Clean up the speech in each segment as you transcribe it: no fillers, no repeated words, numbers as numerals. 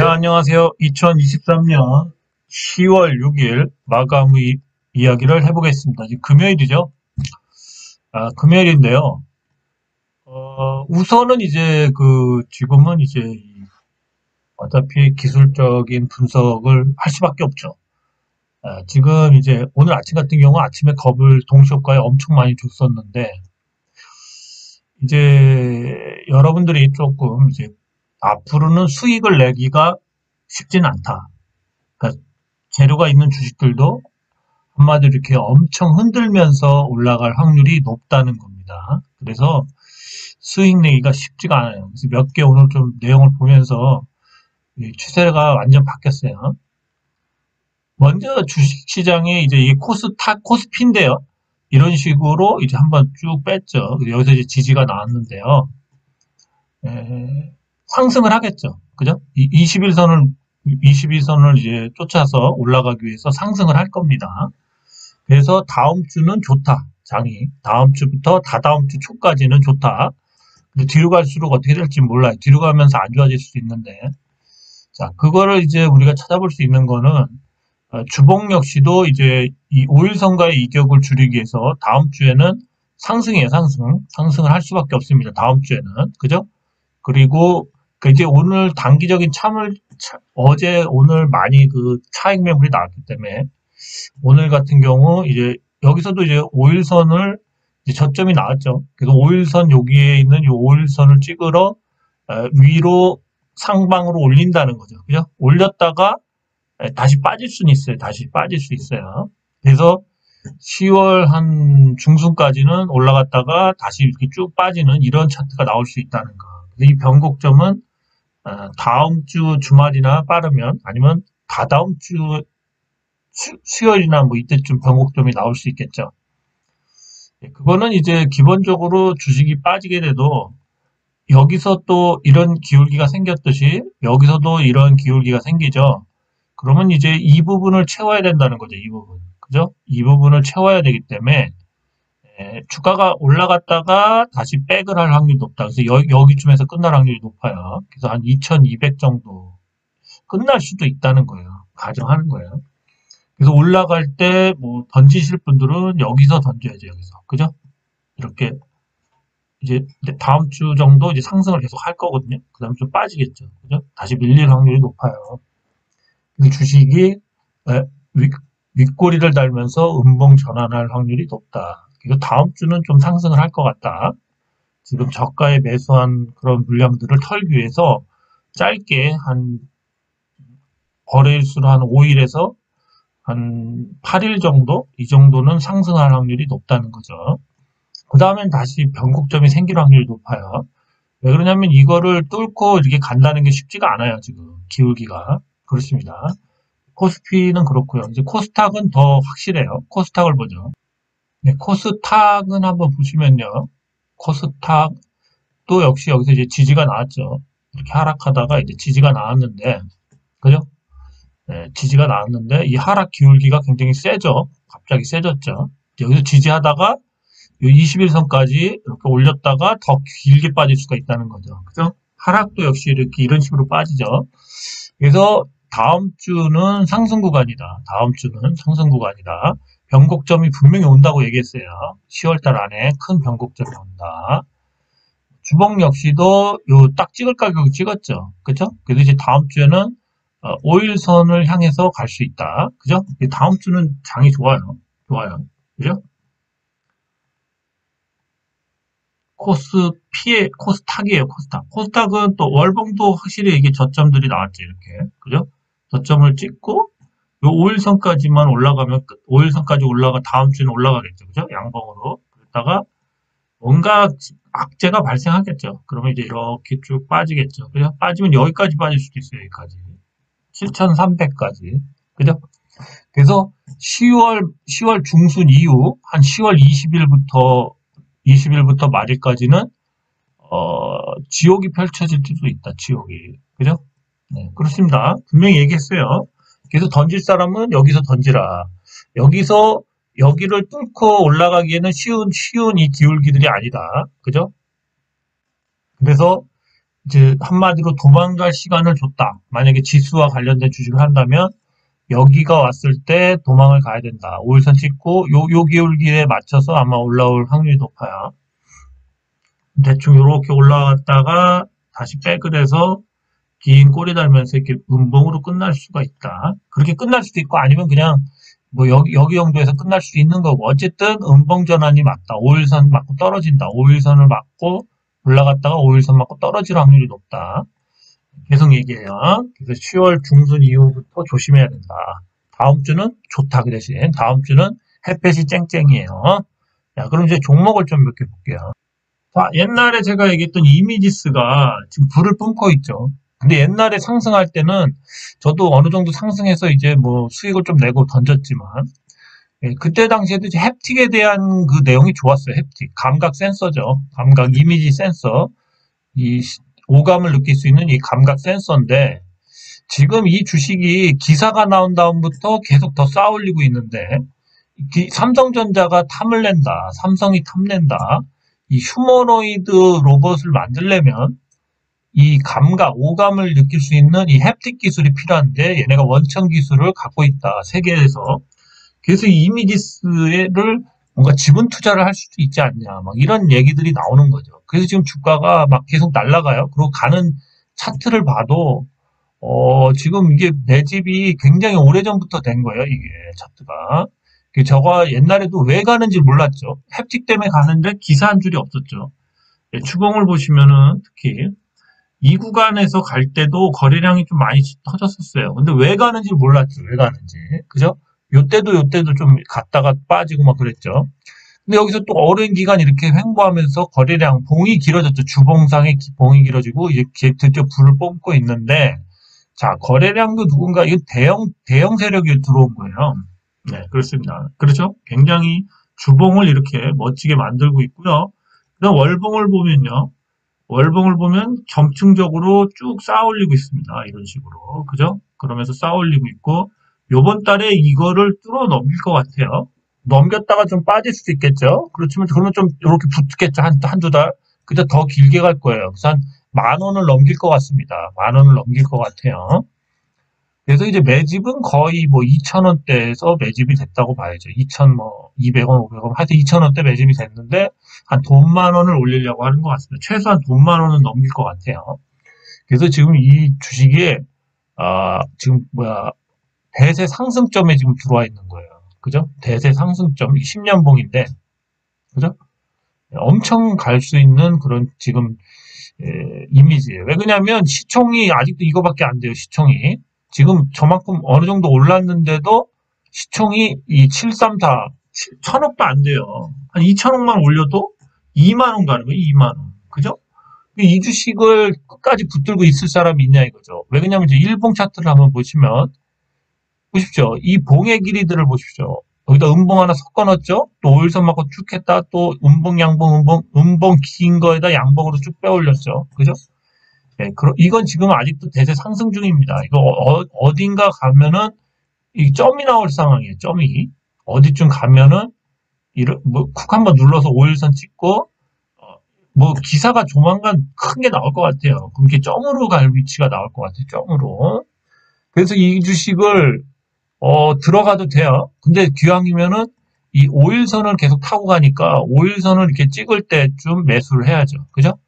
네, 안녕하세요. 2023년 10월 6일 마감의 이야기를 해보겠습니다. 지금 금요일이죠? 금요일인데요. 우선은 이제 지금은 이제 어차피 기술적인 분석을 할 수밖에 없죠. 지금 이제 오늘 아침 같은 경우 아침에 겁을 동시효과에 엄청 많이 줬었는데, 이제 여러분들이 조금 이제 앞으로는 수익을 내기가 쉽진 않다. 그러니까 재료가 있는 주식들도 한마디로 이렇게 엄청 흔들면서 올라갈 확률이 높다는 겁니다. 그래서 수익 내기가 쉽지가 않아요. 그래서 몇 개 오늘 좀 내용을 보면서 이 추세가 완전 바뀌었어요. 먼저 주식시장에 이제 이 코스피인데요. 이런 식으로 이제 한번 쭉 뺐죠. 여기서 이제 지지가 나왔는데요. 상승을 하겠죠. 그죠? 21선을 이제 쫓아서 올라가기 위해서 상승을 할 겁니다. 그래서 다음 주는 좋다. 장이. 다음 주부터 다다음 주 초까지는 좋다. 근데 뒤로 갈수록 어떻게 될지 몰라요. 뒤로 가면서 안 좋아질 수도 있는데. 자, 그거를 이제 우리가 찾아볼 수 있는 거는, 주봉 역시도 이제 이 5일선과의 이격을 줄이기 위해서 다음 주에는 상승이에요, 상승. 상승을 할 수밖에 없습니다. 다음 주에는. 그죠? 그리고 이제 오늘 단기적인 어제 오늘 많이 차익 매물이 나왔기 때문에 오늘 같은 경우 이제 여기서도 이제 5일선을 이제 저점이 나왔죠. 그래서 5일선 여기에 있는 이 5일선을 찍으러 위로 상방으로 올린다는 거죠. 그죠? 올렸다가 다시 빠질 수는 있어요. 다시 빠질 수 있어요. 그래서 10월 한 중순까지는 올라갔다가 다시 이렇게 쭉 빠지는 이런 차트가 나올 수 있다는 거. 이 변곡점은 다음 주 주말이나 빠르면 아니면 다다음 주 수요일이나 뭐 이때쯤 변곡점이 나올 수 있겠죠. 그거는 이제 기본적으로 주식이 빠지게 돼도 여기서 또 이런 기울기가 생겼듯이 여기서도 이런 기울기가 생기죠. 그러면 이제 이 부분을 채워야 된다는 거죠. 이 부분. 그죠? 이 부분을 채워야 되기 때문에 주가가 올라갔다가 다시 백을 할 확률이 높다. 그래서 여기쯤에서 끝날 확률이 높아요. 그래서 한 2200 정도 끝날 수도 있다는 거예요. 가정하는 거예요. 그래서 올라갈 때 뭐 던지실 분들은 여기서 던져야죠. 여기서. 그죠? 이렇게 이제 다음 주 정도 이제 상승을 계속 할 거거든요. 그 다음에 좀 빠지겠죠. 그죠? 다시 밀릴 확률이 높아요. 그래서 주식이 윗꼬리를 달면서 음봉 전환할 확률이 높다. 그래서 다음 주는 좀 상승을 할 것 같다. 지금 저가에 매수한 그런 물량들을 털기 위해서 짧게 한 거래일수로 한 5일에서 한 8일 정도? 이 정도는 상승할 확률이 높다는 거죠. 그 다음엔 다시 변곡점이 생길 확률이 높아요. 왜 그러냐면 이거를 뚫고 이렇게 간다는 게 쉽지가 않아요, 지금. 기울기가. 그렇습니다. 코스피는 그렇고요. 이제 코스닥은 더 확실해요. 코스닥을 보죠. 네, 코스닥은 한번 보시면요. 코스닥도 역시 여기서 이제 지지가 나왔죠. 이렇게 하락하다가 이제 지지가 나왔는데, 그죠? 네, 지지가 나왔는데 이 하락 기울기가 굉장히 세죠. 갑자기 세졌죠. 여기서 지지하다가 21선까지 이렇게 올렸다가 더 길게 빠질 수가 있다는 거죠. 그죠? 하락도 역시 이렇게 이런 식으로 빠지죠. 그래서 다음 주는 상승 구간이다. 다음 주는 상승 구간이다. 변곡점이 분명히 온다고 얘기했어요. 10월달 안에 큰 변곡점이 온다. 주봉 역시도 요 딱 찍을 가격을 찍었죠. 그죠? 그래서 이제 다음 주에는 5일선을 향해서 갈 수 있다. 그죠? 다음 주는 장이 좋아요. 좋아요. 그죠? 코스닥이에요, 코스닥. 코스닥은 또 월봉도 확실히 이게 저점들이 나왔죠, 이렇게. 그죠? 저점을 찍고, 요 5일선까지만 올라가면, 5일선까지 다음 주는 올라가겠죠, 그죠? 양봉으로. 그러다가, 뭔가 악재가 발생하겠죠. 그러면 이제 이렇게 쭉 빠지겠죠. 그죠? 빠지면 여기까지 빠질 수도 있어요, 여기까지. 7,300까지. 그죠? 그래서 10월 중순 이후, 한 10월 20일부터 말일까지는 지옥이 펼쳐질 수도 있다. 지옥이. 그죠? 네, 그렇습니다. 분명히 얘기했어요. 그래서 던질 사람은 여기서 던지라. 여기를 뚫고 올라가기에는 쉬운 이 기울기들이 아니다. 그죠? 그래서 이제 한마디로 도망갈 시간을 줬다. 만약에 지수와 관련된 주식을 한다면 여기가 왔을 때 도망을 가야 된다. 5일선 찍고 요 기울기에 맞춰서 아마 올라올 확률이 높아요. 대충 이렇게 올라갔다가 다시 백을 해서 긴 꼬리 달면서 이렇게 음봉으로 끝날 수가 있다. 그렇게 끝날 수도 있고 아니면 그냥 뭐 여기 정도에서 끝날 수도 있는 거고 어쨌든 음봉 전환이 맞다. 5일선 맞고 떨어진다. 5일선을 맞고 올라갔다가 5일선 맞고 떨어질 확률이 높다. 계속 얘기해요. 그래서 10월 중순 이후부터 조심해야 된다. 다음 주는 좋다 그 대신 다음 주는 햇볕이 쨍쨍이에요. 자, 그럼 이제 종목을 좀 몇 개 볼게요. 자, 옛날에 제가 얘기했던 이미지스가 지금 불을 뿜고 있죠. 근데 옛날에 상승할 때는 저도 어느 정도 상승해서 이제 뭐 수익을 좀 내고 던졌지만 예, 그때 당시에도 이제 햅틱에 대한 그 내용이 좋았어요. 햅틱. 감각 센서죠. 감각 이미지 센서. 이 오감을 느낄 수 있는 이 감각 센서인데 지금 이 주식이 기사가 나온 다음부터 계속 더 쌓아올리고 있는데 삼성전자가 탐을 낸다. 삼성이 탐낸다. 이 휴머노이드 로봇을 만들려면 이 감각, 오감을 느낄 수 있는 이 햅틱 기술이 필요한데 얘네가 원천 기술을 갖고 있다. 세계에서. 그래서 이 이미지스를 뭔가 지분 투자를 할 수도 있지 않냐. 막 이런 얘기들이 나오는 거죠. 그래서 지금 주가가 막 계속 날아가요. 그리고 가는 차트를 봐도 지금 이게 매집이 굉장히 오래전부터 된 거예요. 이게 차트가. 저가 옛날에도 왜 가는지 몰랐죠. 햅틱 때문에 가는데 기사 한 줄이 없었죠. 예, 추봉을 보시면은 특히 이 구간에서 갈 때도 거래량이 좀 많이 터졌었어요. 근데 왜 가는지 몰랐죠. 왜 가는지. 그죠? 요때도 좀 갔다가 빠지고 막 그랬죠. 근데 여기서 또 오랜 기간 이렇게 횡보하면서 거래량, 봉이 길어졌죠. 주봉상의 봉이 길어지고 이렇게 드디어 불을 뿜고 있는데 자, 거래량도 누군가, 이거 대형 세력이 들어온 거예요. 네, 그렇습니다. 그렇죠? 굉장히 주봉을 이렇게 멋지게 만들고 있고요. 그다음 월봉을 보면요. 월봉을 보면 점층적으로 쭉 쌓아 올리고 있습니다. 이런 식으로. 그죠? 그러면서 쌓아 올리고 있고, 요번 달에 이거를 뚫어 넘길 것 같아요. 넘겼다가 좀 빠질 수도 있겠죠? 그렇지만, 그러면 좀 이렇게 붙겠죠. 한두 달. 그저 더 길게 갈 거예요. 그래서 한 10,000원을 넘길 것 같습니다. 10,000원을 넘길 것 같아요. 그래서 이제 매집은 거의 뭐 2,000원대에서 매집이 됐다고 봐야죠. 2,000 뭐 200원, 500원, 하여튼 2,000원대 매집이 됐는데 한 돈 10,000원을 올리려고 하는 것 같습니다. 최소한 돈 10,000원은 넘길 것 같아요. 그래서 지금 이 주식이 지금 대세 상승점에 지금 들어와 있는 거예요. 그죠? 대세 상승점 10년봉인데 그죠? 엄청 갈 수 있는 그런 지금 이미지예요. 왜 그러냐면 시총이 아직도 이거밖에 안 돼요. 시총이. 지금 저만큼 어느 정도 올랐는데도 시총이 이 734, 1,000억도 안 돼요. 한 2,000억만 올려도 2만 원 가는 거예요. 2만 원. 그죠? 이 주식을 끝까지 붙들고 있을 사람이 있냐 이거죠. 왜 그러냐면 이제 일봉 차트를 한번 보시면 보십시오. 이 봉의 길이들을 보십시오. 여기다 음봉 하나 섞어 넣었죠? 또 오일선 맞고 쭉 했다. 또 음봉, 양봉, 음봉 긴 거에다 양봉으로 쭉 빼올렸죠. 그죠? 네, 이건 지금 아직도 대세 상승 중입니다. 이거 어딘가 가면은 이 점이 나올 상황이에요. 점이 어디쯤 가면은 쿡 한번 눌러서 5일선 찍고 뭐 기사가 조만간 큰 게 나올 것 같아요. 그럼 이렇게 점으로 갈 위치가 나올 것 같아요. 점으로. 그래서 이 주식을 들어가도 돼요. 근데 기왕이면은 이 5일선을 계속 타고 가니까 5일선을 이렇게 찍을 때쯤 매수를 해야죠. 그죠?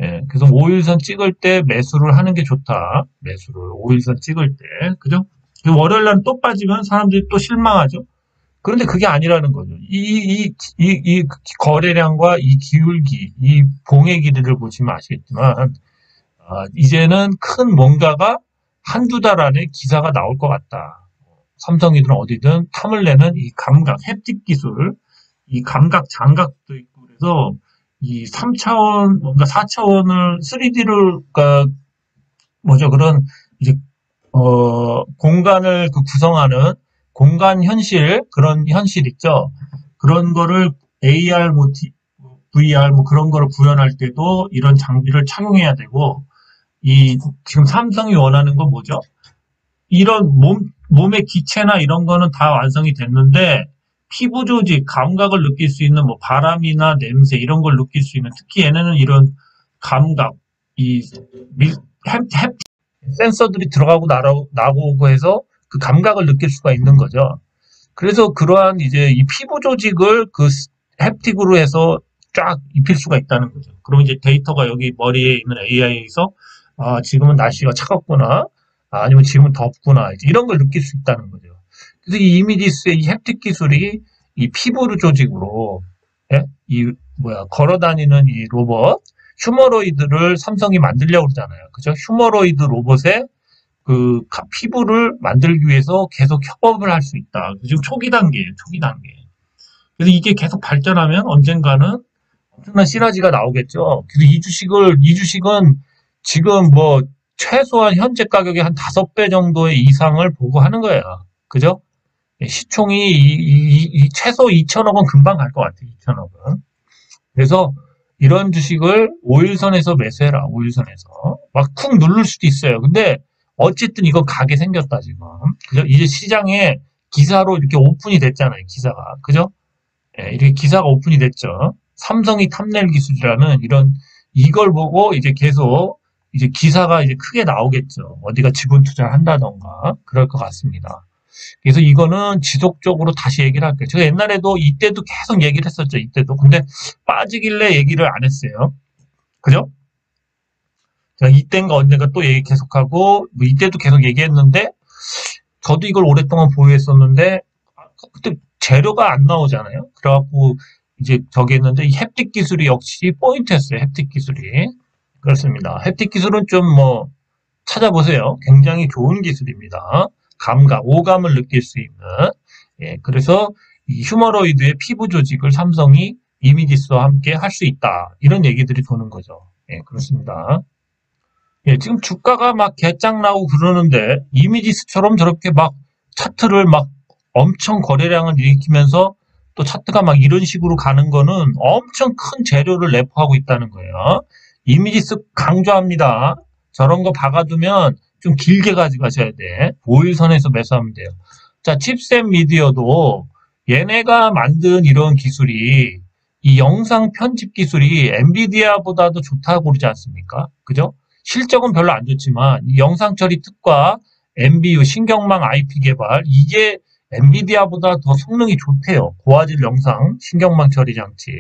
예, 그래서 5일선 찍을 때 매수를 하는 게 좋다. 매수를 5일선 찍을 때. 그죠? 월요일 날 또 빠지면 사람들이 또 실망하죠. 그런데 그게 아니라는 거죠. 이 거래량과 이 기울기, 이 봉의 길이를 보시면 아시겠지만, 이제는 큰 뭔가가 한두 달 안에 기사가 나올 것 같다. 삼성이든 어디든 탐을 내는 이 감각, 햅틱 기술, 이 감각 장각도 있고, 그래서 이 3차원, 뭔가 4차원을 3D를, 그러니까, 그런, 이제, 공간을 구성하는 공간 현실, 그런 현실 있죠. 그런 거를 AR, VR, 그런 거를 구현할 때도 이런 장비를 착용해야 되고, 지금 삼성이 원하는 건 뭐죠? 이런 몸의 기체나 이런 거는 다 완성이 됐는데, 피부 조직, 감각을 느낄 수 있는 바람이나 냄새 이런 걸 느낄 수 있는 특히 얘네는 이런 감각, 이 센서들이 들어가고 나오고 해서 그 감각을 느낄 수가 있는 거죠. 그래서 그러한 이제 이 피부 조직을 그 햅틱으로 해서 쫙 입힐 수가 있다는 거죠. 그럼 이제 데이터가 여기 머리에 있는 AI에서 지금은 날씨가 차갑구나, 아니면 지금은 덥구나, 이런 걸 느낄 수 있다는 거죠. 그래서 이 이미디스의 이 햅틱 기술이 이 피부 조직으로 걸어다니는 이 로봇 휴머로이드를 삼성이 만들려고 그러잖아요. 그죠? 휴머로이드 로봇의 그 피부를 만들기 위해서 계속 협업을 할 수 있다. 지금 초기 단계예요. 초기 단계. 그래서 이게 계속 발전하면 언젠가는 엄청난 시너지가 나오겠죠. 그래서 이 주식은 지금 뭐 최소한 현재 가격의 한 5배 정도의 이상을 보고 하는 거예요. 그죠? 시총이 최소 2천억 원 금방 갈 것 같아요. 2천억은. 그래서 이런 주식을 5일선에서 매수해라. 5일선에서. 막 쿵 누를 수도 있어요. 근데 어쨌든 이거 가게 생겼다 지금. 그죠? 이제 시장에 기사로 이렇게 오픈이 됐잖아요. 기사가. 그죠? 예, 이렇게 기사가 오픈이 됐죠. 삼성이 탐낼 기술이라는 이걸 보고 이제 계속 이제 기사가 이제 크게 나오겠죠. 어디가 지분 투자를 한다던가 그럴 것 같습니다. 그래서 이거는 지속적으로 다시 얘기를 할게요. 제가 옛날에도 이때도 계속 얘기를 했었죠. 이때도. 근데 빠지길래 얘기를 안 했어요. 그죠? 제가 이때인가 언젠가 또 얘기 계속하고 뭐 이때도 계속 얘기했는데 저도 이걸 오랫동안 보유했었는데 그때 재료가 안 나오잖아요. 그래갖고 이제 저기 했는데 이 햅틱 기술이 역시 포인트였어요. 햅틱 기술이. 그렇습니다. 햅틱 기술은 좀 뭐 찾아보세요. 굉장히 좋은 기술입니다. 감각, 오감을 느낄 수 있는. 예, 그래서 이 휴머로이드의 피부 조직을 삼성이 이미디스와 함께 할 수 있다. 이런 얘기들이 도는 거죠. 예, 그렇습니다. 예, 지금 주가가 막 개짱 나고 그러는데 이미디스처럼 저렇게 막 차트를 막 엄청 거래량을 일으키면서 또 차트가 막 이런 식으로 가는 거는 엄청 큰 재료를 내포하고 있다는 거예요. 이미지스 강조합니다. 저런 거 박아두면 좀 길게 가져가셔야 돼. 5일선에서 매수하면 돼요. 자, 칩셋 미디어도 얘네가 만든 이런 기술이 이 영상 편집 기술이 엔비디아보다도 좋다고 그러지 않습니까? 그죠? 실적은 별로 안 좋지만 이 영상 처리 특과 NBU 신경망 IP 개발 이게 엔비디아보다 더 성능이 좋대요. 고화질 영상 신경망 처리 장치.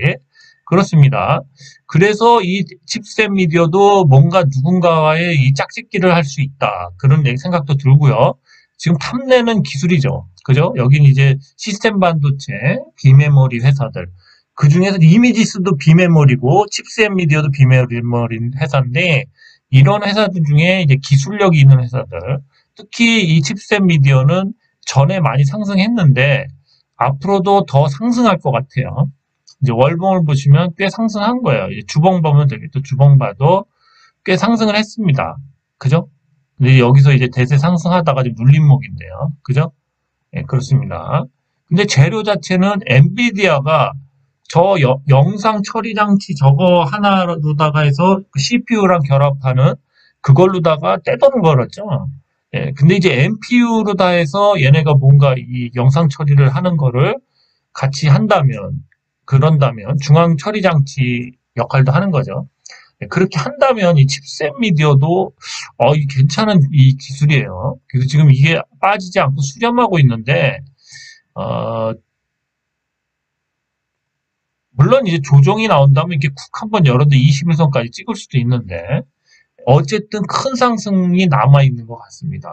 그렇습니다. 그래서 이 칩셋 미디어도 뭔가 누군가와의 이 짝짓기를 할 수 있다. 그런 생각도 들고요. 지금 탐내는 기술이죠. 그죠? 여긴 이제 시스템 반도체, 비메모리 회사들. 그 중에서 이미지스도 비메모리고 칩셋 미디어도 비메모리 회사인데 이런 회사들 중에 이제 기술력이 있는 회사들. 특히 이 칩셋 미디어는 전에 많이 상승했는데 앞으로도 더 상승할 것 같아요. 이제 월봉을 보시면 꽤 상승한 거예요. 이제 주봉 보면 되겠죠. 주봉 봐도 꽤 상승을 했습니다. 그죠? 근데 여기서 이제 대세 상승하다가 지금 눌림목인데요. 그죠? 예, 그렇습니다. 근데 재료 자체는 엔비디아가 저 영상 처리 장치 저거 하나로다가 해서 CPU랑 결합하는 그걸로다가 떼돈을 벌었죠. 예, 근데 이제 NPU로 다 해서 얘네가 뭔가 이 영상 처리를 하는 거를 같이 그런다면 중앙 처리 장치 역할도 하는 거죠. 예, 그렇게 한다면 이 칩셋 미디어도 이 괜찮은 이 기술이에요. 그래서 지금 이게 빠지지 않고 수렴하고 있는데 물론 이제 조정이 나온다면 이렇게 쿡 한번 열어도 21선까지 찍을 수도 있는데 어쨌든 큰 상승이 남아 있는 것 같습니다.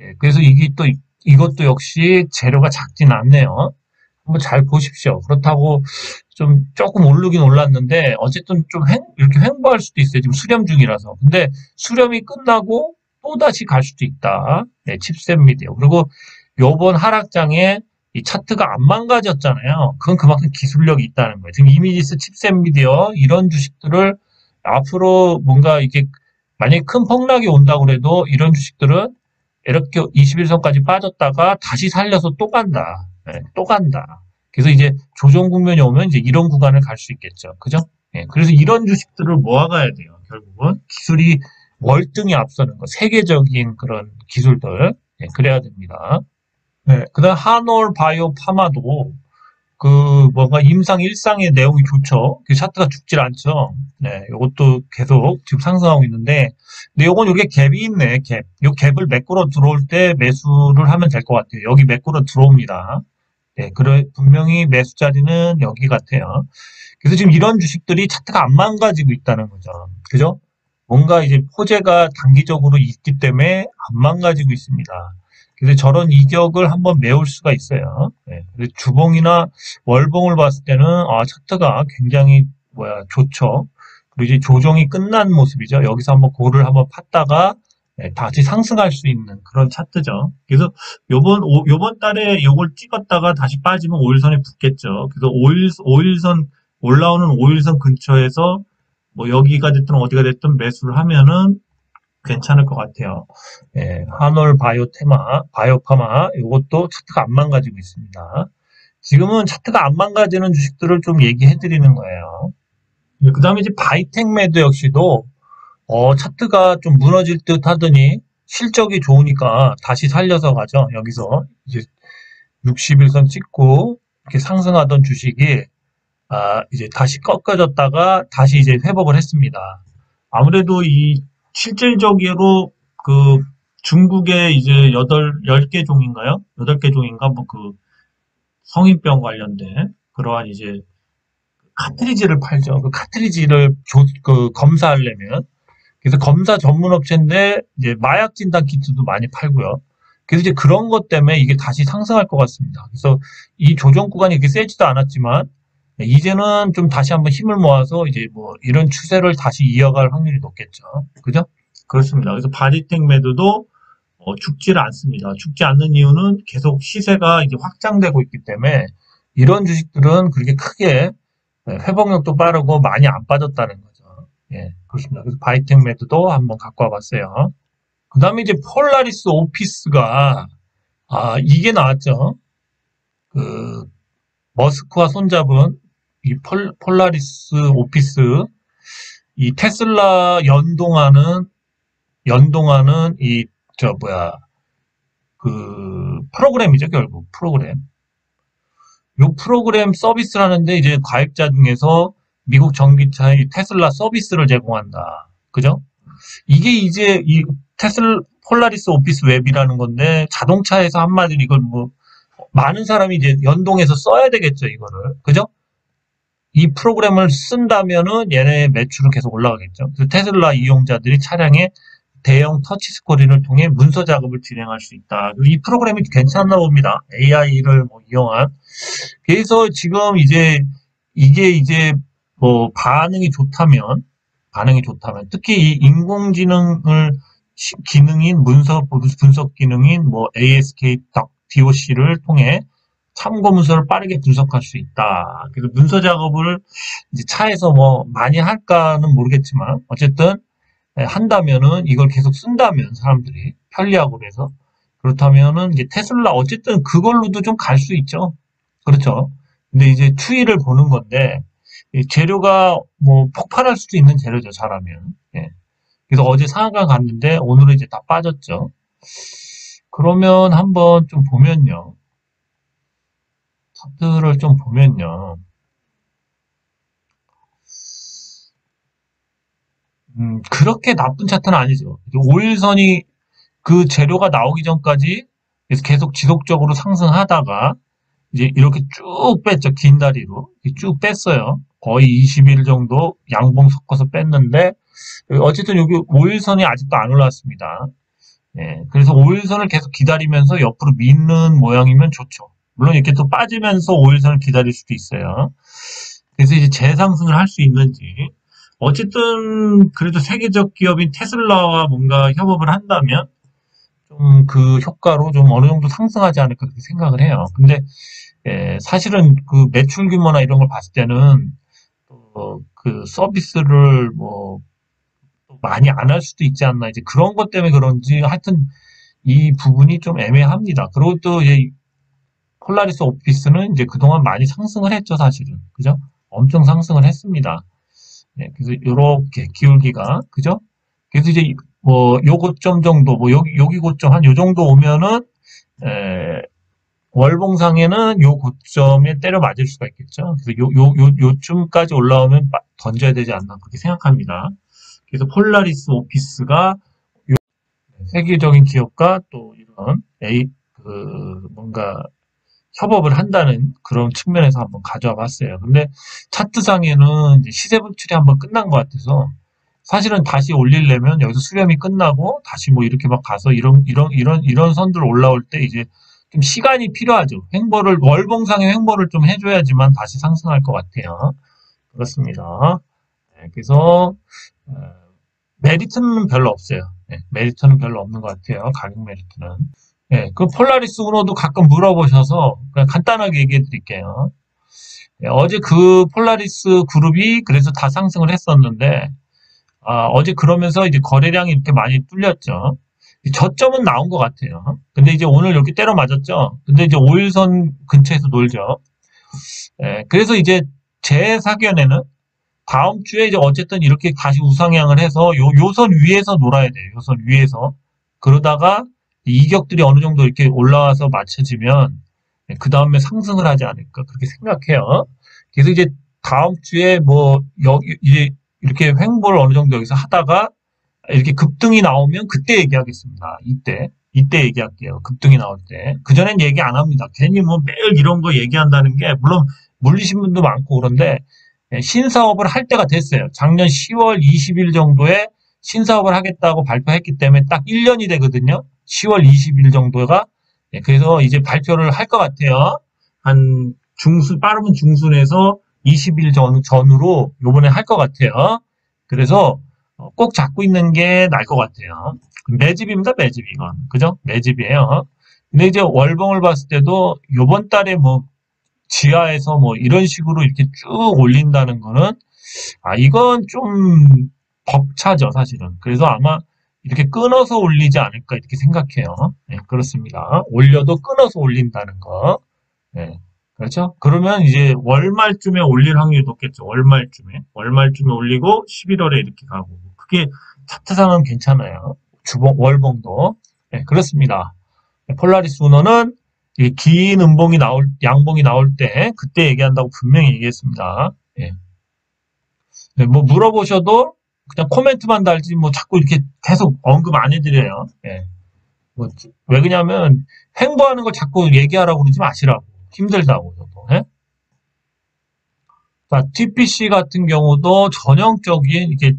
예, 그래서 이것도 역시 재료가 작진 않네요. 한번 잘 보십시오. 그렇다고 좀 조금 오르긴 올랐는데 어쨌든 좀 이렇게 횡보할 수도 있어요. 지금 수렴 중이라서. 근데 수렴이 끝나고 또 다시 갈 수도 있다. 네, 칩셋 미디어. 그리고 요번 하락장에 이 차트가 안 망가졌잖아요. 그건 그만큼 기술력이 있다는 거예요. 지금 이미지스 칩셋 미디어 이런 주식들을 앞으로 뭔가 이게 만약에 큰 폭락이 온다고 그래도 이런 주식들은 이렇게 21선까지 빠졌다가 다시 살려서 또 간다. 네, 또 간다. 그래서 이제 조정 국면이 오면 이제 이런 구간을 갈 수 있겠죠. 그죠? 네, 그래서 이런 주식들을 모아가야 돼요. 결국은 기술이 월등히 앞서는 거, 세계적인 그런 기술들. 네, 그래야 됩니다. 네, 그다음 한올 바이오 파마도 뭔가 임상 일상의 내용이 좋죠. 그 차트가 죽질 않죠. 네, 요것도 계속 지금 상승하고 있는데, 근데 요건 요게 갭이 있네, 갭. 요 갭을 메꾸러 들어올 때 매수를 하면 될 것 같아요. 여기 메꾸러 들어옵니다. 네, 분명히 매수 자리는 여기 같아요. 그래서 지금 이런 주식들이 차트가 안 망가지고 있다는 거죠. 그죠? 뭔가 이제 호재가 단기적으로 있기 때문에 안 망가지고 있습니다. 그래서 저런 이격을 한번 메울 수가 있어요. 네, 그래서 주봉이나 월봉을 봤을 때는 차트가 굉장히 좋죠. 그리고 이제 조정이 끝난 모습이죠. 여기서 한번 고를 한번 팠다가 네, 다시 상승할 수 있는 그런 차트죠. 그래서 요번 달에 요걸 찍었다가 다시 빠지면 5일선에 붙겠죠. 그래서 5일선 올라오는 5일선 근처에서 뭐 여기가 됐든 어디가 됐든 매수를 하면은 괜찮을 것 같아요. 예, 한올 바이오파마 이것도 차트가 안 망가지고 있습니다. 지금은 차트가 안 망가지는 주식들을 좀 얘기해 드리는 거예요. 그 다음에 이제 바이텍매드 역시도 차트가 좀 무너질 듯 하더니 실적이 좋으니까 다시 살려서 가죠. 여기서 이제 60일선 찍고 이렇게 상승하던 주식이 이제 다시 꺾어졌다가 다시 이제 회복을 했습니다. 아무래도 이 실질적으로 그 중국의 이제 10개 종인가요? 8개 종인가? 뭐 그 성인병 관련된 그러한 이제 카트리지를 팔죠. 그 카트리지를 검사하려면. 그래서 검사 전문 업체인데 이제 마약 진단 키트도 많이 팔고요. 그래서 이제 그런 것 때문에 이게 다시 상승할 것 같습니다. 그래서 이 조정 구간이 이렇게 세지도 않았지만 이제는 좀 다시 한번 힘을 모아서 이제 뭐 이런 추세를 다시 이어갈 확률이 높겠죠. 그죠? 그렇습니다. 그래서 바디텍 매도도 죽지를 않습니다. 죽지 않는 이유는 계속 시세가 이제 확장되고 있기 때문에 이런 주식들은 그렇게 크게 회복력도 빠르고 많이 안 빠졌다는 거죠. 예, 그렇습니다. 그래서 바이텍 매도도 한번 갖고 와봤어요. 그 다음에 이제 폴라리스 오피스가 이게 나왔죠. 그 머스크와 손잡은 이 폴라리스 오피스, 이 테슬라 연동하는 그 프로그램이죠, 결국 프로그램. 요 프로그램 서비스를 하는데 이제 가입자 중에서 미국 전기차의 테슬라 서비스를 제공한다. 그죠? 이게 이제 이 폴라리스 오피스 웹이라는 건데 자동차에서 한마디로 이걸 뭐 많은 사람이 이제 연동해서 써야 되겠죠, 이거를. 그죠? 이 프로그램을 쓴다면은 얘네 매출은 계속 올라가겠죠. 그래서 테슬라 이용자들이 차량에 대형 터치스크린을 통해 문서 작업을 진행할 수 있다. 이 프로그램이 괜찮나 봅니다. AI를 이용한. 그래서 지금 이제 이게 이제 뭐 반응이 좋다면 특히 이 인공지능을 기능인 문서 분석 기능인 뭐 ASK DOC를 통해 참고 문서를 빠르게 분석할 수 있다. 그래서 문서 작업을 이제 차에서 뭐 많이 할까는 모르겠지만 어쨌든 한다면은 이걸 계속 쓴다면 사람들이 편리하고 그래서 그렇다면은 이제 테슬라 어쨌든 그걸로도 좀 갈 수 있죠. 그렇죠. 근데 이제 추이를 보는 건데 재료가 뭐 폭발할 수도 있는 재료죠. 잘하면. 예. 그래서 어제 상한가 갔는데 오늘은 이제 다 빠졌죠. 그러면 한번 좀 보면요. 차트를 좀 보면요. 그렇게 나쁜 차트는 아니죠. 5일선이 그 재료가 나오기 전까지 계속 지속적으로 상승하다가 이제 이렇게 쭉 뺐죠. 긴 다리로. 쭉 뺐어요. 거의 20일 정도 양봉 섞어서 뺐는데 어쨌든 여기 5일선이 아직도 안 올라왔습니다. 예, 그래서 5일선을 계속 기다리면서 옆으로 미는 모양이면 좋죠. 물론 이렇게 또 빠지면서 5일선을 기다릴 수도 있어요. 그래서 이제 재상승을 할 수 있는지. 어쨌든 그래도 세계적 기업인 테슬라와 뭔가 협업을 한다면 좀 그 효과로 좀 어느 정도 상승하지 않을까 그렇게 생각을 해요. 근데 사실은 그 매출 규모나 이런 걸 봤을 때는 그 서비스를 뭐 많이 안 할 수도 있지 않나 이제 그런 것 때문에 그런지 하여튼 이 부분이 좀 애매합니다. 그리고 또 이제 폴라리스 오피스는 이제 그동안 많이 상승을 했죠, 사실은. 그죠? 엄청 상승을 했습니다. 네, 그래서 요렇게 기울기가, 그죠? 그래서 이제 뭐 요 고점 정도, 뭐 여기 고점 한 요 정도 오면은 월봉상에는 요 고점에 때려 맞을 수가 있겠죠. 그래서 요쯤까지 올라오면 던져야 되지 않나 그렇게 생각합니다. 그래서 폴라리스 오피스가 세계적인 기업과 또 이런 뭔가 협업을 한다는 그런 측면에서 한번 가져와 봤어요. 근데 차트상에는 이제 시세 분출이 한번 끝난 것 같아서 사실은 다시 올리려면 여기서 수렴이 끝나고 다시 뭐 이렇게 막 가서 이런 선들 올라올 때 이제 좀 시간이 필요하죠. 월봉상의 횡보를 좀 해줘야지만 다시 상승할 것 같아요. 그렇습니다. 네, 그래서, 어, 메리트는 별로 없어요. 네, 메리트는 별로 없는 것 같아요. 가격 메리트는. 네, 그 폴라리스 우노도 가끔 물어보셔서 그냥 간단하게 얘기해 드릴게요. 네, 어제 그 폴라리스 그룹이 그래서 다 상승을 했었는데, 어제 그러면서 이제 거래량이 이렇게 많이 뚫렸죠. 저점은 나온 것 같아요. 근데 이제 오늘 이렇게 때려 맞았죠. 근데 이제 5일선 근처에서 놀죠. 예, 그래서 이제 제 사견에는 다음 주에 이제 어쨌든 이렇게 다시 우상향을 해서 요선 위에서 놀아야 돼요. 요선 위에서. 그러다가 이격들이 어느 정도 이렇게 올라와서 맞춰지면 그 다음에 상승을 하지 않을까 그렇게 생각해요. 그래서 이제 다음 주에 뭐 여기 이제 이렇게 횡보를 어느 정도 여기서 하다가 이렇게 급등이 나오면 그때 얘기하겠습니다. 이때 얘기할게요. 급등이 나올 때. 그전엔 얘기 안 합니다. 괜히 뭐 매일 이런 거 얘기한다는 게, 물론 물리신 분도 많고 그런데, 신사업을 할 때가 됐어요. 작년 10월 20일 정도에 신사업을 하겠다고 발표했기 때문에 딱 1년이 되거든요. 10월 20일 정도가. 그래서 이제 발표를 할 것 같아요. 빠르면 중순에서 20일 전후로 요번에 할 것 같아요. 그래서 꼭 잡고 있는 게 나을 것 같아요. 매집입니다, 매집 이건. 그죠? 매집이에요. 근데 이제 월봉을 봤을 때도 요번 달에 뭐 지하에서 뭐 이런 식으로 이렇게 쭉 올린다는 거는 이건 좀 벅차죠, 사실은. 그래서 아마 이렇게 끊어서 올리지 않을까 이렇게 생각해요. 네, 그렇습니다. 올려도 끊어서 올린다는 거. 네, 그렇죠? 그러면 이제 월말쯤에 올릴 확률이 높겠죠. 월말쯤에 올리고 11월에 이렇게 가고. 그게 차트상은 괜찮아요. 월봉도. 네, 그렇습니다. 네, 폴라리스 우너는 긴 양봉이 나올 때, 그때 얘기한다고 분명히 얘기했습니다. 예. 네, 뭐 물어보셔도 그냥 코멘트만 달지, 뭐 자꾸 이렇게 계속 언급 안 해드려요. 예. 왜 그러냐면, 횡보하는 걸 자꾸 얘기하라고 그러지 마시라고. 힘들다고, 저도. 예? 자, TPC 같은 경우도 전형적인, 이렇게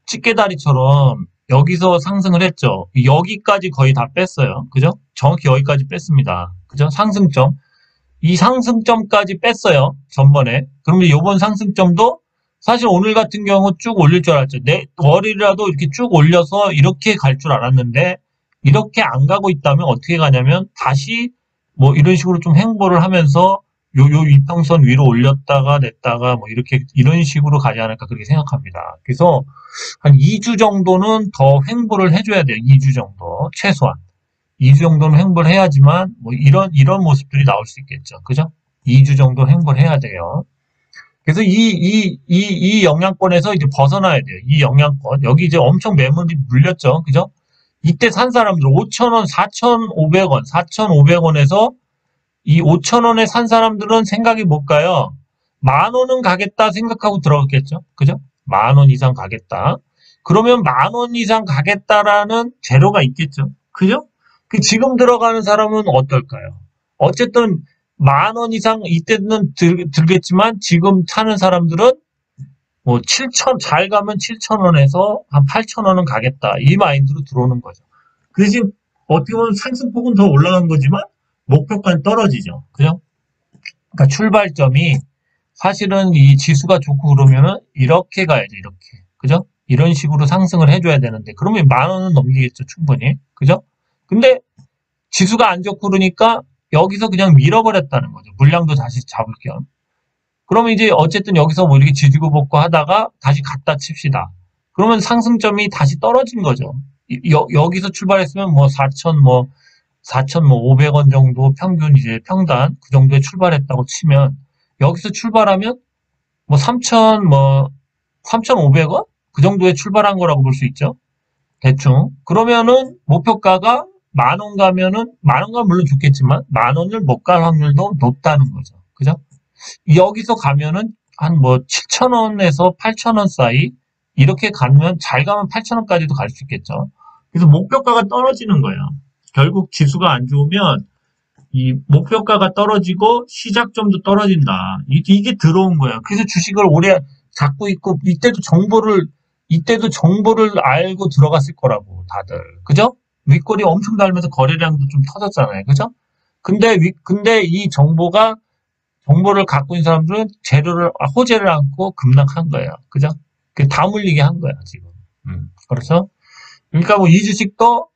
집게다리처럼 여기서 상승을 했죠. 여기까지 거의 다 뺐어요. 그죠? 정확히 여기까지 뺐습니다. 그죠? 상승점. 이 상승점까지 뺐어요. 전번에. 그러면 이번 상승점도 사실 오늘 같은 경우 쭉 올릴 줄 알았죠. 월이라도 이렇게 쭉 올려서 이렇게 갈 줄 알았는데 이렇게 안 가고 있다면 어떻게 가냐면 다시 뭐 이런 식으로 좀 횡보를 하면서 요 이평선 위로 올렸다가 냈다가 뭐 이런 식으로 가지 않을까 그렇게 생각합니다. 그래서 한 2주 정도는 더 횡보를 해줘야 돼요. 2주 정도 최소한. 2주 정도는 횡보를 해야지만 뭐 이런 모습들이 나올 수 있겠죠. 그죠? 2주 정도 횡보를 해야 돼요. 그래서 이 영향권에서 이제 벗어나야 돼요. 이 영향권. 여기 이제 엄청 매물이 물렸죠. 그죠? 이때 산 사람들 5,000원, 4,500원, 4,500원에서 이 5,000원에 산 사람들은 생각이 뭘까요? 10,000원은 가겠다 생각하고 들어갔겠죠. 그죠? 10,000원 이상 가겠다. 그러면 10,000원 이상 가겠다라는 재료가 있겠죠. 그죠? 그 지금 들어가는 사람은 어떨까요? 어쨌든 10,000원 이상 이때는 들겠지만 지금 사는 사람들은 뭐 7,000, 잘 가면 7,000원에서 한 8,000원은 가겠다. 이 마인드로 들어오는 거죠. 그 대신 어떻게 보면 상승폭은 더 올라간 거지만 목표가는 떨어지죠. 그죠? 그러니까 출발점이 사실은 이 지수가 좋고 그러면은 이렇게 가야죠. 이렇게. 그죠? 이런 식으로 상승을 해줘야 되는데 그러면 10,000원은 넘기겠죠. 충분히. 그죠? 근데 지수가 안 좋고 그러니까 여기서 그냥 밀어버렸다는 거죠. 물량도 다시 잡을 겸. 그러면 이제 어쨌든 여기서 뭐 이렇게 지지고 볶고 하다가 다시 갖다 칩시다. 그러면 상승점이 다시 떨어진 거죠. 여기서 출발했으면 뭐 4,500원 정도 평균 이제 평단 그 정도에 출발했다고 치면 여기서 출발하면 뭐 3,500원? 그 정도에 출발한 거라고 볼 수 있죠. 대충. 그러면은 목표가가 만 원 가면은, 만 원 가면 물론 좋겠지만, 만 원을 못 갈 확률도 높다는 거죠. 그죠? 여기서 가면은, 한 뭐, 7천 원에서 8천 원 사이, 이렇게 가면, 잘 가면 8천 원까지도 갈 수 있겠죠. 그래서 목표가가 떨어지는 거예요. 결국 지수가 안 좋으면, 이 목표가가 떨어지고 시작점도 떨어진다. 이게 들어온 거예요. 그래서 주식을 오래 갖고 있고 이때도 정보를 알고 들어갔을 거라고 다들. 그죠? 윗골이 엄청 달면서 거래량도 좀 터졌잖아요. 그죠? 근데 이 정보를 갖고 있는 사람들은 호재를 안고 급락한 거예요. 그죠? 다 물리게 한 거야, 지금. 그렇죠? 그러니까 뭐 이 주식도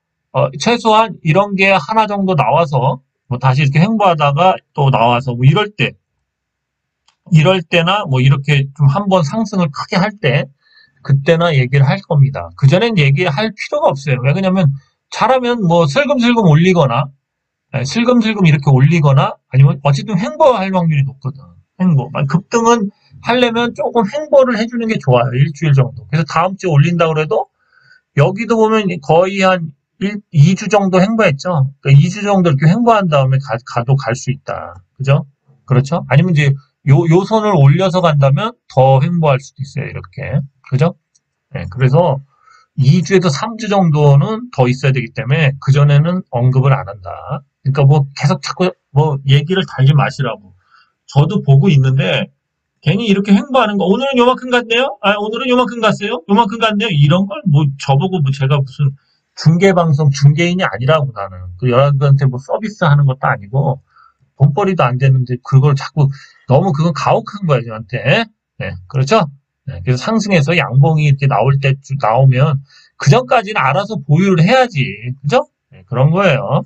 최소한 이런 게 하나 정도 나와서 뭐 다시 이렇게 횡보하다가 또 나와서 뭐 이럴 때나 뭐 이렇게 좀 한번 상승을 크게 할 때 그때나 얘기를 할 겁니다. 그전엔 얘기할 필요가 없어요. 왜 그러냐면 잘하면 뭐 슬금슬금 올리거나 슬금슬금 이렇게 올리거나 아니면 어쨌든 횡보할 확률이 높거든. 횡보. 급등은 하려면 조금 횡보를 해주는 게 좋아요. 일주일 정도. 그래서 다음 주에 올린다 그래도 여기도 보면 거의 한 2주 정도 횡보했죠. 그러니까 2주 정도 이렇게 횡보한 다음에 가도 갈 수 있다. 그죠? 그렇죠? 아니면 이제 요 선을 올려서 간다면 더 횡보할 수도 있어요. 이렇게. 그죠? 네, 그래서 2주에서 3주 정도는 더 있어야 되기 때문에 그전에는 언급을 안 한다. 그러니까 뭐 계속 자꾸 뭐 얘기를 달지 마시라고. 저도 보고 있는데 괜히 이렇게 횡보하는 거, 오늘은 요만큼 갔네요? 아, 오늘은 요만큼 갔어요? 요만큼 갔네요? 이런 걸 뭐, 저보고 뭐 제가 무슨 중개방송, 중개인이 아니라고 나는. 그 여러분한테 뭐 서비스 하는 것도 아니고, 돈벌이도 안 되는데, 그걸 자꾸, 너무 그건 가혹한 거예요, 저한테. 네, 그렇죠? 네, 그래서 상승해서 양봉이 이렇게 나올 때, 나오면, 그 전까지는 알아서 보유를 해야지. 그죠? 네, 그런 거예요.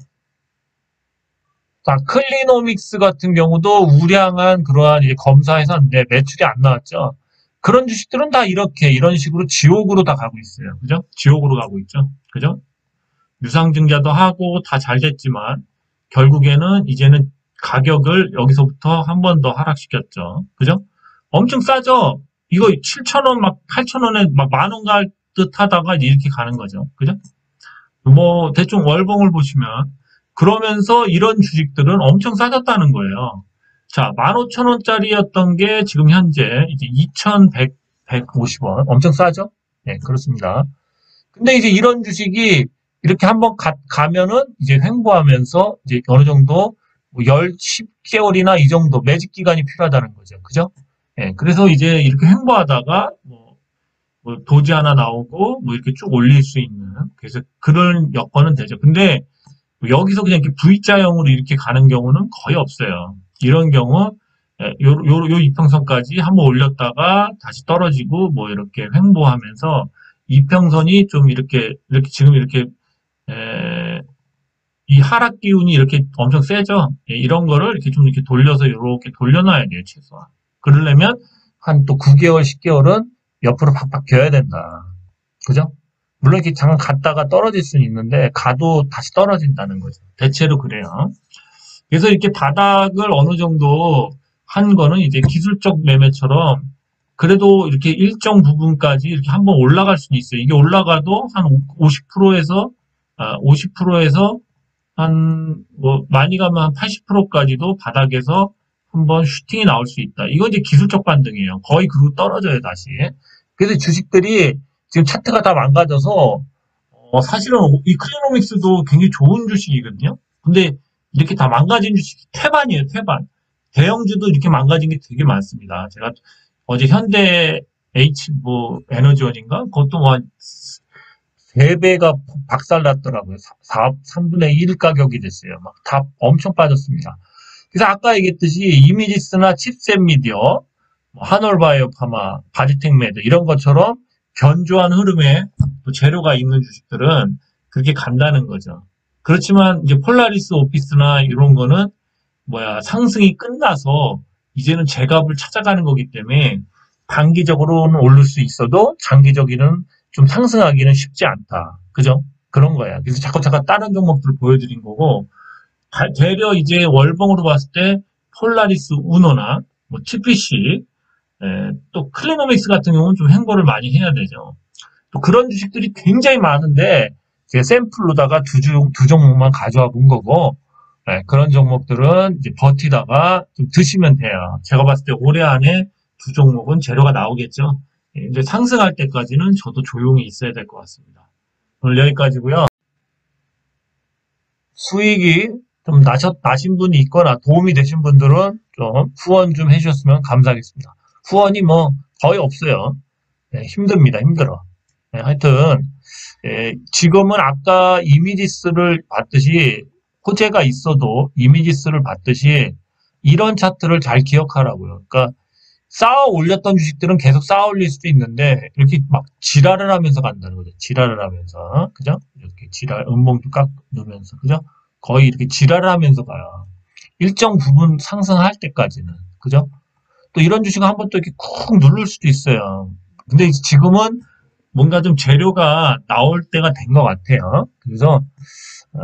자, 클리노믹스 같은 경우도 우량한 그러한 이제 검사에서 매출이 안 나왔죠. 그런 주식들은 다 이런 식으로 지옥으로 다 가고 있어요. 그죠? 지옥으로 가고 있죠. 그죠? 유상증자도 하고 다 잘 됐지만 결국에는 이제는 가격을 여기서부터 한 번 더 하락시켰죠. 그죠? 엄청 싸죠? 이거 7,000원 막 8,000원에 막 만 원 갈 듯 하다가 이렇게 가는 거죠. 그죠? 뭐 대충 월봉을 보시면 그러면서 이런 주식들은 엄청 싸졌다는 거예요. 자, 15,000원짜리였던 게 지금 현재 이제 2,150원. 엄청 싸죠? 네, 그렇습니다. 근데 이제 이런 주식이 이렇게 한번 가면은 이제 횡보하면서 이제 어느 정도 뭐 10개월이나 이 정도 매직 기간이 필요하다는 거죠. 그죠? 예, 그래서 이제 이렇게 횡보하다가 뭐 도지 하나 나오고 뭐 이렇게 쭉 올릴 수 있는 그래서 그런 여건은 되죠. 근데 여기서 그냥 이렇게 V자형으로 이렇게 가는 경우는 거의 없어요. 이런 경우 요 이평선까지 한번 올렸다가 다시 떨어지고 뭐 이렇게 횡보하면서 이평선이 좀 이렇게 지금 이렇게 이 하락 기운이 이렇게 엄청 세죠. 이런 거를 이렇게 좀 이렇게 돌려서 이렇게 돌려놔야 돼요, 최소한. 그러려면 한 또 9개월, 10개월은 옆으로 팍팍 겨야 된다. 그죠? 물론 이렇게 잠깐 갔다가 떨어질 수는 있는데 가도 다시 떨어진다는 거죠. 대체로 그래요. 그래서 이렇게 바닥을 어느 정도 한 거는 이제 기술적 매매처럼 그래도 이렇게 일정 부분까지 이렇게 한번 올라갈 수도 있어요. 이게 올라가도 한 50%에서 50%에서 한 뭐 많이 가면 한 80%까지도 바닥에서 한번 슈팅이 나올 수 있다. 이건 이제 기술적 반등이에요. 거의 그리고 떨어져요, 다시. 그래서 주식들이 지금 차트가 다 망가져서 사실은 이 클리노믹스도 굉장히 좋은 주식이거든요. 근데 이렇게 다 망가진 주식이 태반이에요, 태반. 대형주도 이렇게 망가진 게 되게 많습니다. 제가 어제 현대 뭐 에너지원인가? 그것도 뭐 3배가 박살났더라고요. 3분의 1 가격이 됐어요. 막 다 엄청 빠졌습니다. 그래서 아까 얘기했듯이 이미지스나 칩셋 미디어, 한올바이오파마, 바디텍메드 이런 것처럼 견조한 흐름에 또 재료가 있는 주식들은 그렇게 간다는 거죠. 그렇지만 이제 폴라리스 오피스나 이런 거는 상승이 끝나서 이제는 제값을 찾아가는 거기 때문에 단기적으로는 오를 수 있어도 장기적으로는 좀 상승하기는 쉽지 않다. 그죠? 그런 거야. 그래서 자꾸 다른 종목들을 보여드린 거고 되려 이제 월봉으로 봤을 때 폴라리스 우노나 뭐 TPC 또 클리노믹스 같은 경우는 좀 횡보를 많이 해야 되죠. 또 그런 주식들이 굉장히 많은데 제가 샘플로다가 두 종목만 가져와 본 거고, 네, 그런 종목들은 이제 버티다가 좀 드시면 돼요. 제가 봤을 때 올해 안에 두 종목은 재료가 나오겠죠. 예, 이제 상승할 때까지는 저도 조용히 있어야 될 것 같습니다. 오늘 여기까지고요. 수익이 좀 나신 분이 있거나 도움이 되신 분들은 좀 후원 좀 해주셨으면 감사하겠습니다. 후원이 뭐 거의 없어요. 네, 힘듭니다. 힘들어. 네, 하여튼 지금은 아까 이미지스를 봤듯이 호재가 있어도 이미지스를 봤듯이 이런 차트를 잘 기억하라고요. 그러니까 쌓아 올렸던 주식들은 계속 쌓아 올릴 수도 있는데 이렇게 막 지랄을 하면서 간다는 거죠. 지랄을 하면서 그죠? 이렇게 지랄 음봉도 깎 놓으면서 그죠? 거의 이렇게 지랄을 하면서 가요. 일정 부분 상승할 때까지는 그죠? 또 이런 주식은 한번 또 이렇게 쿵 누를 수도 있어요. 근데 지금은 뭔가 좀 재료가 나올 때가 된 것 같아요. 그래서 어,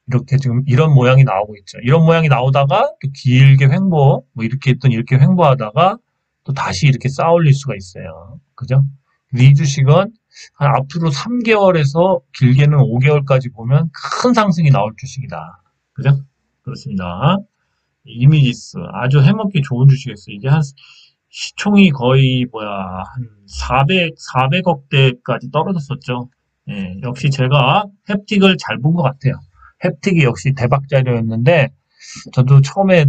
이렇게 지금 이런 모양이 나오고 있죠. 이런 모양이 나오다가 또 길게 횡보, 뭐 이렇게 했더니 이렇게 횡보하다가 또 다시 이렇게 쌓아올릴 수가 있어요. 그죠? 이 주식은 한 앞으로 3개월에서 길게는 5개월까지 보면 큰 상승이 나올 주식이다. 그죠? 그렇습니다. 이미지스 아주 해먹기 좋은 주식이었어요. 이게 한 시총이 거의 한 400억대까지 떨어졌었죠. 예, 역시 제가 햅틱을 잘 본 것 같아요. 햅틱이 역시 대박 자료였는데 저도 처음에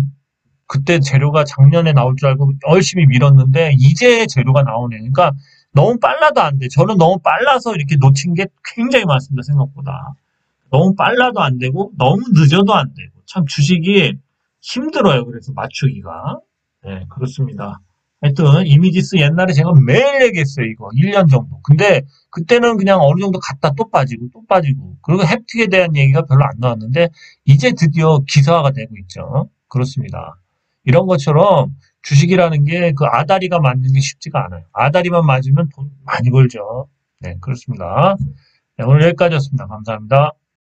그때 재료가 작년에 나올 줄 알고 열심히 밀었는데 이제 재료가 나오네. 그러니까 너무 빨라도 안 돼. 저는 너무 빨라서 이렇게 놓친 게 굉장히 많습니다. 생각보다. 너무 빨라도 안 되고 너무 늦어도 안 되고 참 주식이 힘들어요. 그래서 맞추기가. 네, 그렇습니다. 하여튼 이미지스 옛날에 제가 매일 얘기했어요. 이거 1년 정도. 근데 그때는 그냥 어느 정도 갔다 또 빠지고 또 빠지고 그리고 햅틱에 대한 얘기가 별로 안 나왔는데 이제 드디어 기사화가 되고 있죠. 그렇습니다. 이런 것처럼 주식이라는 게 그 아다리가 맞는 게 쉽지가 않아요. 아다리만 맞으면 돈 많이 벌죠. 네, 그렇습니다. 네, 오늘 여기까지였습니다. 감사합니다.